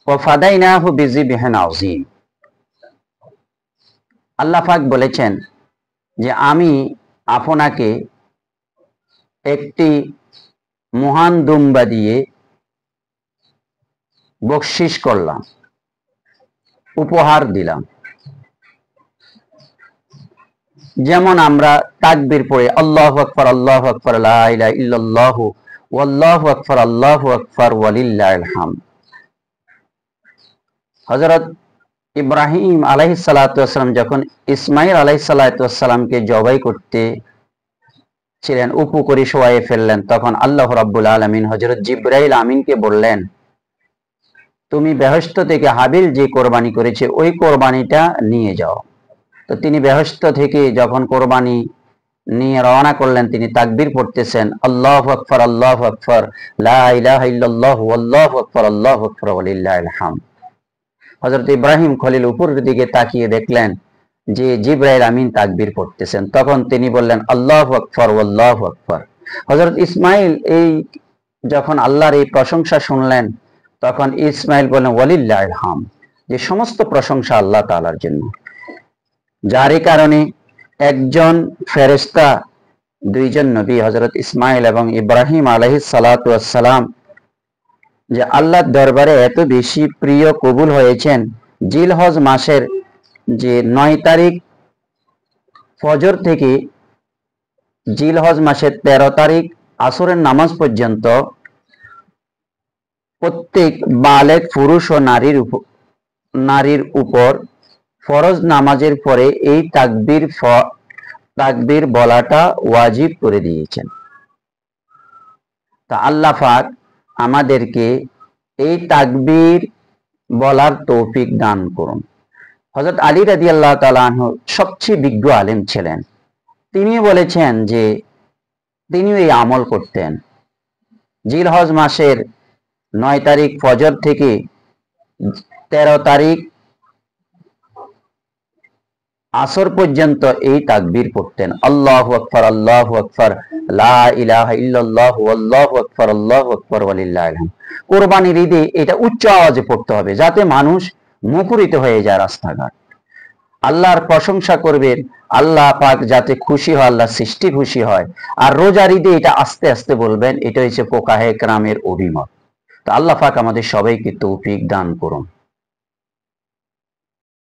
ওয়াফাদাইনাহু বিযিবহিন আযীম। আল্লাহ পাক বলেছেন যে আমি আপনাকে একটি মহান দুম্বা দিয়ে বকশিশ করলাম, উপহার দিলাম। যেমন আমরা তাকবীর পড়ে আল্লাহু আকবার আল্লাহু আকবার লা ইলাহা ইল্লাল্লাহু ওয়াল্লাহু আকবার আল্লাহু আকবার ওয়ালিল্লাহিল হামদ। হযরত ইব্রাহিম আলাইহিস সালাতু ওয়াসসালাম যখন ইসমাঈল আলাইহিস সালাতু ওয়াসসালামকে জবাই করতে ছিলেন, উপু করে শোয়ায়ে ফেললেন, তখন আল্লাহ রাব্বুল আলামিন হযরত জিবরাইল আমিনকে বললেন, তুমি বেহেশত থেকে হাবিল যে কোরবানি করেছে ওই কোরবানিটা নিয়ে যাও। তো তিনি বেহেশত থেকে যখন কোরবানি নিয়ে রওনা করলেন, তিনি তাকবীর পড়তেছেন আল্লাহু আকবার আল্লাহু আকবার লা ইলাহা ইল্লাল্লাহু আল্লাহু আকবার আল্লাহু আকবার ওয়ালিল্লাহিল হামদ। হযরত ইব্রাহিম খলিল উপরের দিকে তাকিয়ে দেখলেন যে জিবরাইল আমিন তাকবীর পড়তেছেন, তখন তিনি বললেন আল্লাহু আকবার আল্লাহু আকবার। হযরত ইসমাঈল এই যখন আল্লাহর এই প্রশংসা শুনলেন, তখন ইসমাঈল বললেন ওয়ালিল্লাহিল হামদ, যে সমস্ত প্রশংসা আল্লাহ তাআলার জন্য। যারই কারণে একজন ফেরেশতা, দুইজন নবী হযরত ইসমাঈল এবং ইব্রাহিম আলাইহিস সালাতু ওয়াসসালাম যে আল্লাহর দরবারে এত বেশি প্রিয় কবুল হয়েছেন, জিলহজ মাসের যে 9 তারিখ ফজর থেকে জিলহজ মাসের 13 তারিখ আসরের নামাজ পর্যন্ত প্রত্যেক বালেগ পুরুষ ও নারীর উপর ফরজ নামাজের পরে এই তাকবীর বলাটা ওয়াজিব করে দিয়েছেন। তা আল্লাহ পাক আমাদেরকে এই তাকবীর বলার তৌফিক দান করুন। হযরত আলী রাদিয়াল্লাহু তাআলা আনহু সবচেয়ে বিজ্ঞ আলেম ছিলেন। তিনি বলেছেন যে তিনি এই আমল করতেন। জিলহজ মাসের 9 তারিখ ফজর থেকে 13 তারিখ আসর পর্যন্ত এই তাকবীর পড়তেন আল্লাহু আকবার আল্লাহু আকবার লা ইলাহা ইল্লাল্লাহু আল্লাহু আকবার আল্লাহু আকবার ওয়ালিল্লাহিল হামদ। কুরবানির ঈদে এটা উচ্চ আওয়াজে পড়তে হবে, যাতে মানুষ মুখরিত হয়ে যায় রাস্তাঘাট। আল্লাহর প্রশংসা করবেন, আল্লাহ পাক যাতে খুশি হয়, আল্লাহ সৃষ্টি খুশি হয়। আর রোজার ঈদে এটা আস্তে আস্তে বলবেন, এটা হচ্ছে ফুকাহে কেরামের অভিমত। তো আল্লাহ পাক আমাদের সবাইকে তৌফিক দান করুন।